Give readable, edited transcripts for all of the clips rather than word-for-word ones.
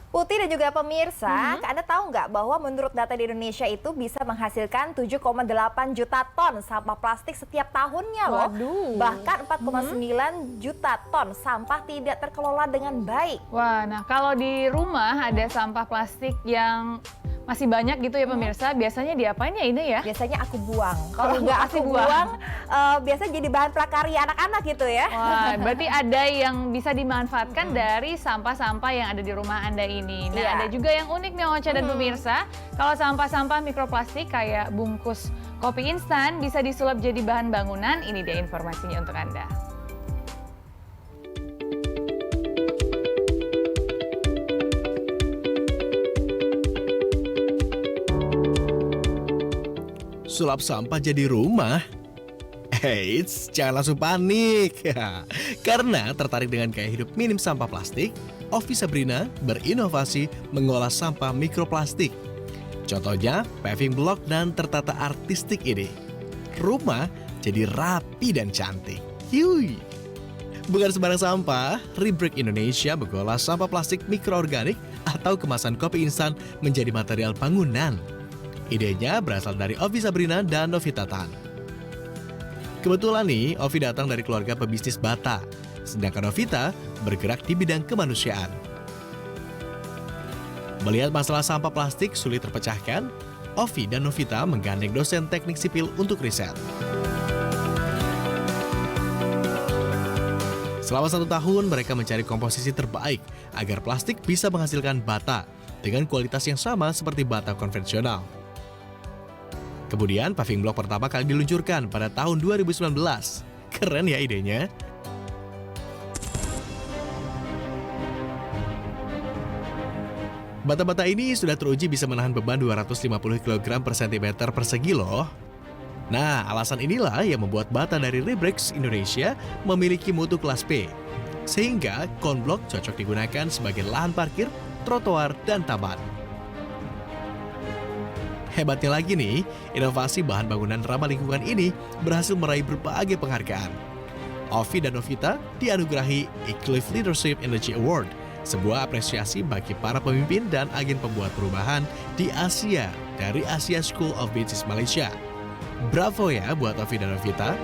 Putih dan juga pemirsa, Anda tahu nggak bahwa menurut data di Indonesia itu bisa menghasilkan 7,8 juta ton sampah plastik setiap tahunnya loh. Waduh. Bahkan 4,9 juta ton sampah tidak terkelola dengan baik. Wah, nah kalau di rumah ada sampah plastik yang masih banyak gitu ya pemirsa, biasanya diapain ya ini ya? Biasanya aku buang. Kalau nggak aku buang, biasanya jadi bahan prakarya anak-anak gitu ya. Wah, berarti ada yang bisa dimanfaatkan dari sampah-sampah yang ada di rumah Anda ini. Nah, Iya. ada juga yang unik nih Ocha dan pemirsa. Kalau sampah-sampah mikroplastik kayak bungkus kopi instan bisa disulap jadi bahan bangunan, ini dia informasinya untuk Anda. Sulap sampah jadi rumah? Eits, jangan langsung panik. Karena tertarik dengan gaya hidup minim sampah plastik, Ovi Sabrina berinovasi mengolah sampah mikroplastik. Contohnya, paving block dan tertata artistik ini. Rumah jadi rapi dan cantik. Yui! Bukan sembarang sampah, Rebrick Indonesia mengolah sampah plastik mikroorganik atau kemasan kopi instan menjadi material bangunan. Idenya berasal dari Ovi Sabrina dan Novita Tan. Kebetulan nih, Ovi datang dari keluarga pebisnis bata, sedangkan Novita bergerak di bidang kemanusiaan. Melihat masalah sampah plastik sulit terpecahkan, Ovi dan Novita menggandeng dosen teknik sipil untuk riset. Selama 1 tahun, mereka mencari komposisi terbaik agar plastik bisa menghasilkan bata dengan kualitas yang sama seperti bata konvensional. Kemudian, paving block pertama kali diluncurkan pada tahun 2019. Keren ya idenya? Bata-bata ini sudah teruji bisa menahan beban 250 kg per cm persegi loh. Nah, alasan inilah yang membuat bata dari Rebrix Indonesia memiliki mutu kelas P. Sehingga konblok cocok digunakan sebagai lahan parkir, trotoar, dan taman. Hebatnya lagi nih, inovasi bahan bangunan ramah lingkungan ini berhasil meraih berbagai penghargaan. Ovi dan Novita dianugerahi Eclipse Leadership Energy Award, sebuah apresiasi bagi para pemimpin dan agen pembuat perubahan di Asia dari Asia School of Business Malaysia. Bravo ya buat Ovi dan Novita.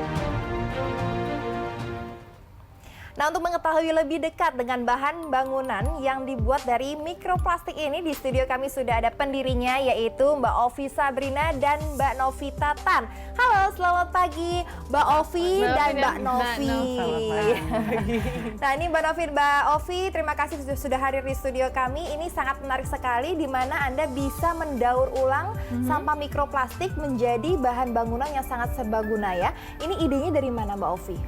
Nah, untuk mengetahui lebih dekat dengan bahan bangunan yang dibuat dari mikroplastik ini, di studio kami sudah ada pendirinya, yaitu Mbak Ovi Sabrina dan Mbak Novita Tan. Halo, selamat pagi Mbak Ovi dan Mbak Novi. Nah, ini Mbak Novi, Mbak Ovi, terima kasih sudah hadir di studio kami. Ini sangat menarik sekali, di mana Anda bisa mendaur ulang sampah mikroplastik menjadi bahan bangunan yang sangat serbaguna ya. Ini idenya dari mana Mbak Ovi?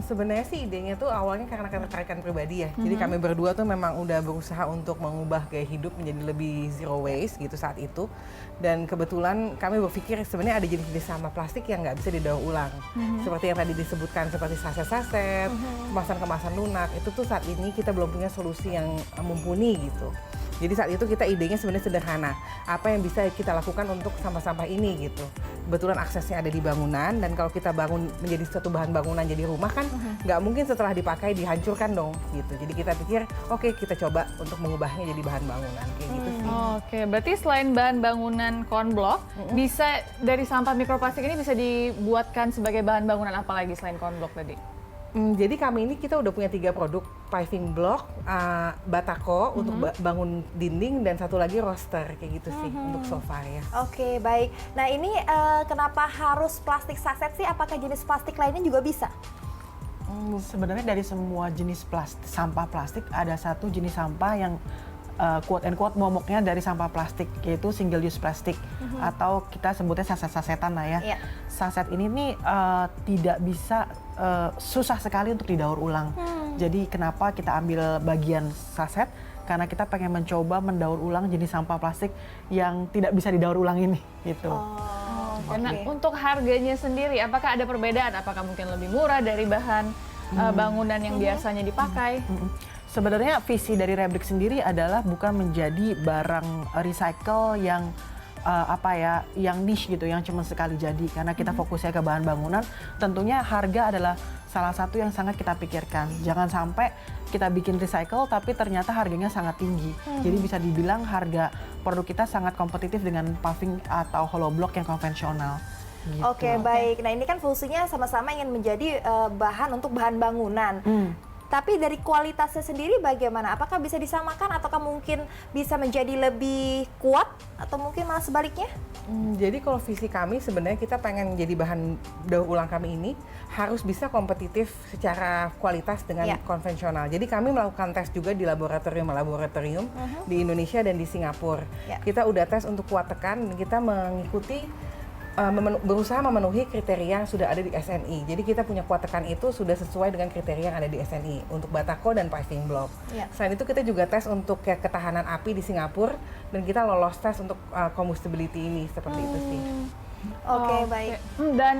Sebenarnya sih idenya tuh awalnya karena ketertarikan pribadi ya. Jadi kami berdua tuh memang udah berusaha untuk mengubah gaya hidup menjadi lebih zero waste gitu saat itu. Dan kebetulan kami berpikir sebenarnya ada jenis-jenis sampah plastik yang nggak bisa didaur ulang. Seperti yang tadi disebutkan, seperti saset-saset, kemasan-kemasan lunak. Itu tuh saat ini kita belum punya solusi yang mumpuni gitu. Jadi saat itu kita idenya sebenarnya sederhana. Apa yang bisa kita lakukan untuk sampah-sampah ini gitu. Kebetulan aksesnya ada di bangunan, dan kalau kita bangun menjadi suatu bahan bangunan jadi rumah kan nggak mungkin setelah dipakai dihancurkan dong gitu. Jadi kita pikir oke, kita coba untuk mengubahnya jadi bahan bangunan kayak gitu sih. Oke, berarti selain bahan bangunan konblok, bisa dari sampah mikroplastik ini bisa dibuatkan sebagai bahan bangunan apa lagi selain konblok tadi? Jadi kami ini kita udah punya 3 produk, paving block, batako untuk bangun dinding, dan satu lagi roster kayak gitu sih untuk sofa ya. Oke, baik. Nah, ini kenapa harus plastik saset sih? Apakah jenis plastik lainnya juga bisa? Sebenarnya dari semua jenis sampah plastik ada satu jenis sampah yang quote and quote momoknya dari sampah plastik, yaitu single use plastik atau kita sebutnya saset-sasetan lah ya. Iya. Saset ini nih tidak bisa, susah sekali untuk didaur ulang. Jadi kenapa kita ambil bagian saset? Karena kita pengen mencoba mendaur ulang jenis sampah plastik yang tidak bisa didaur ulang ini gitu. Nah, untuk harganya sendiri, apakah ada perbedaan? Apakah mungkin lebih murah dari bahan bangunan yang biasanya dipakai? Sebenarnya visi dari Rebrick sendiri adalah bukan menjadi barang recycle yang yang niche gitu, yang cuma sekali jadi. Karena kita fokusnya ke bahan bangunan, tentunya harga adalah salah satu yang sangat kita pikirkan. Jangan sampai kita bikin recycle tapi ternyata harganya sangat tinggi. Jadi bisa dibilang harga produk kita sangat kompetitif dengan paving atau hollow block yang konvensional. Gitu. Oke, baik. Nah, ini kan fungsinya sama-sama ingin menjadi bahan untuk bahan bangunan. Tapi dari kualitasnya sendiri bagaimana? Apakah bisa disamakan ataukah mungkin bisa menjadi lebih kuat atau mungkin malah sebaliknya? Jadi kalau visi kami sebenarnya kita pengen jadi bahan daur ulang kami ini harus bisa kompetitif secara kualitas dengan konvensional. Jadi kami melakukan tes juga di laboratorium di Indonesia dan di Singapura. Kita udah tes untuk kuat tekan dan kita mengikuti berusaha memenuhi kriteria yang sudah ada di SNI. Jadi kita punya kuat tekan itu sudah sesuai dengan kriteria yang ada di SNI untuk batako dan paving block. Selain itu kita juga tes untuk ketahanan api di Singapura dan kita lolos tes untuk combustibility ini seperti itu sih. Oke, baik. Dan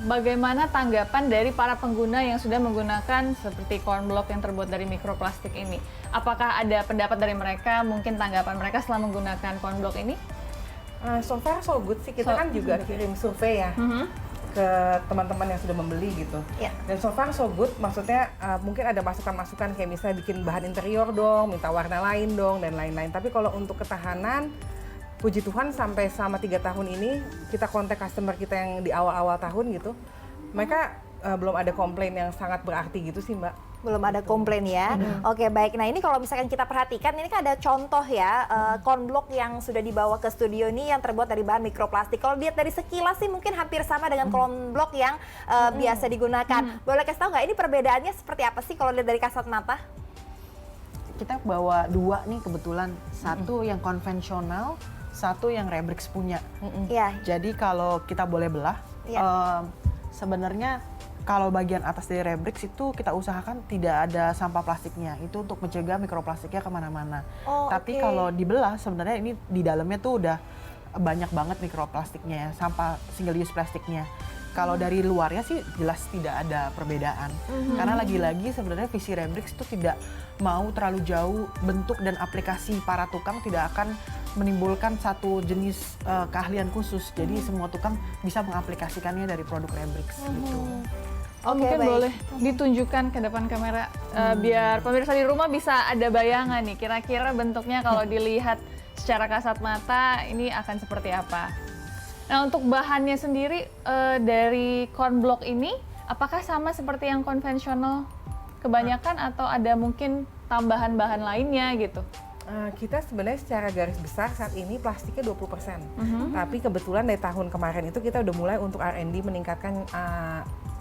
bagaimana tanggapan dari para pengguna yang sudah menggunakan seperti corn block yang terbuat dari mikroplastik ini? Apakah ada pendapat dari mereka, mungkin tanggapan mereka setelah menggunakan corn block ini? So far so good sih, kita kan juga kirim survei ya ke teman-teman yang sudah membeli gitu. Dan so far so good, maksudnya mungkin ada masukan-masukan kayak misalnya bikin bahan interior dong, minta warna lain dong, dan lain-lain. Tapi kalau untuk ketahanan, puji Tuhan sampai selama 3 tahun ini, kita kontak customer kita yang di awal-awal tahun gitu, mereka belum ada komplain yang sangat berarti gitu sih Mbak. Belum ada komplain ya. Oke, baik. Nah, ini kalau misalkan kita perhatikan, ini kan ada contoh ya, corn block yang sudah dibawa ke studio ini yang terbuat dari bahan mikroplastik. Kalau lihat dari sekilas sih mungkin hampir sama dengan corn block yang biasa digunakan. Boleh kasih tahu nggak ini perbedaannya seperti apa sih kalau lihat dari kasat mata? Kita bawa 2 nih kebetulan, satu yang konvensional, satu yang Rebrix punya. Jadi kalau kita boleh belah, sebenarnya kalau bagian atas dari Rebrix itu kita usahakan tidak ada sampah plastiknya. Itu untuk mencegah mikroplastiknya kemana-mana. Tapi kalau dibelah sebenarnya ini di dalamnya tuh udah banyak banget mikroplastiknya ya, sampah single use plastiknya. Kalau dari luarnya sih jelas tidak ada perbedaan. Karena lagi-lagi sebenarnya visi Rebrix itu tidak mau terlalu jauh bentuk dan aplikasi para tukang tidak akan menimbulkan satu jenis keahlian khusus. Jadi semua tukang bisa mengaplikasikannya dari produk Rebrix gitu. Mungkin boleh ditunjukkan ke depan kamera biar pemirsa di rumah bisa ada bayangan nih kira-kira bentuknya kalau dilihat secara kasat mata ini akan seperti apa. Nah, untuk bahannya sendiri dari corn block ini apakah sama seperti yang konvensional kebanyakan atau ada mungkin tambahan bahan lainnya gitu? Kita sebenarnya secara garis besar saat ini plastiknya 20%. Tapi kebetulan dari tahun kemarin itu kita udah mulai untuk R&D meningkatkan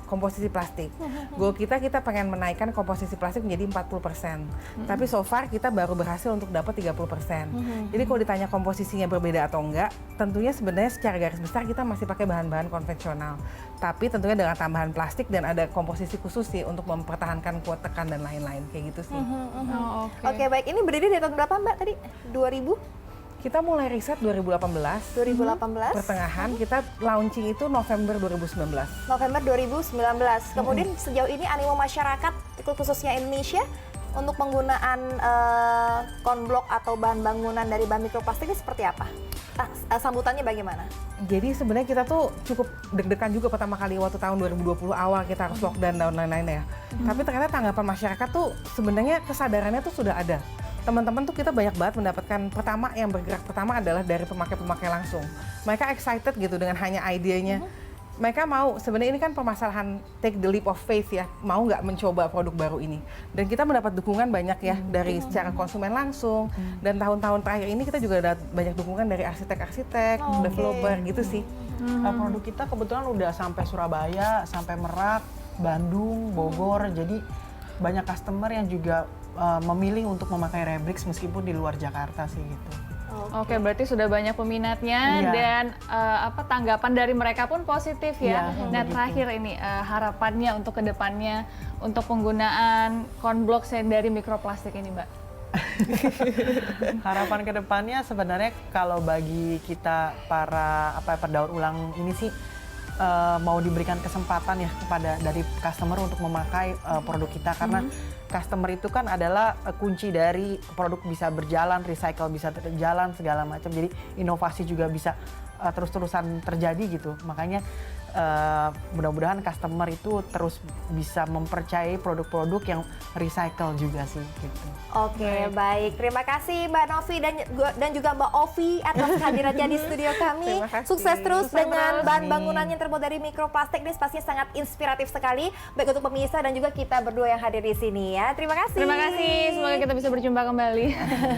komposisi plastik. Goal kita pengen menaikkan komposisi plastik menjadi 40%. Tapi so far kita baru berhasil untuk dapat 30%. Jadi kalau ditanya komposisinya berbeda atau enggak, tentunya sebenarnya secara garis besar kita masih pakai bahan-bahan konvensional. Tapi tentunya dengan tambahan plastik dan ada komposisi khusus sih untuk mempertahankan kuat tekan dan lain-lain kayak gitu sih. Oke, baik. Ini berdiri dari tahun berapa Mbak tadi? 2000? Kita mulai riset 2018. Pertengahan, kita launching itu November 2019. November 2019. Kemudian sejauh ini animo masyarakat, khususnya Indonesia, untuk penggunaan corn block atau bahan bangunan dari bahan mikroplastik ini seperti apa? Sambutannya bagaimana? Jadi sebenarnya kita tuh cukup deg-degan juga pertama kali waktu tahun 2020 awal kita harus lockdown dan lain-lain ya. Tapi ternyata tanggapan masyarakat tuh sebenarnya kesadarannya tuh sudah ada. Teman-teman tuh kita banyak banget mendapatkan yang bergerak pertama adalah dari pemakai-pemakai langsung. Mereka excited gitu dengan hanya idenya. Mereka mau, sebenarnya ini kan permasalahan take the leap of faith ya, mau nggak mencoba produk baru ini. Dan kita mendapat dukungan banyak ya dari secara konsumen langsung. Dan tahun-tahun terakhir ini kita juga ada banyak dukungan dari arsitek-arsitek, developer gitu sih. Produk kita kebetulan udah sampai Surabaya, sampai Merak, Bandung, Bogor. Jadi banyak customer yang juga memilih untuk memakai Rebrix meskipun di luar Jakarta sih gitu. Oke, berarti sudah banyak peminatnya dan tanggapan dari mereka pun positif ya. Nah, terakhir ini harapannya untuk kedepannya untuk penggunaan corn block dari mikroplastik ini, Mbak. Harapan kedepannya sebenarnya kalau bagi kita para pendaur ulang ini sih mau diberikan kesempatan ya kepada dari customer untuk memakai produk kita karena customer itu kan adalah kunci dari produk bisa berjalan, recycle bisa berjalan segala macam. Jadi inovasi juga bisa terus-terusan terjadi gitu. Makanya mudah-mudahan customer itu terus bisa mempercayai produk-produk yang recycle juga sih gitu. Oke, baik. Terima kasih Mbak Novi dan juga Mbak Ovi atas kehadirannya di studio kami. Terima kasih. Sukses terus Sukses dengan terus. bahan bangunan yang terbuat dari mikroplastik. Ini pastinya sangat inspiratif sekali baik untuk pemirsa dan juga kita berdua yang hadir di sini ya. Terima kasih. Terima kasih, semoga kita bisa berjumpa kembali.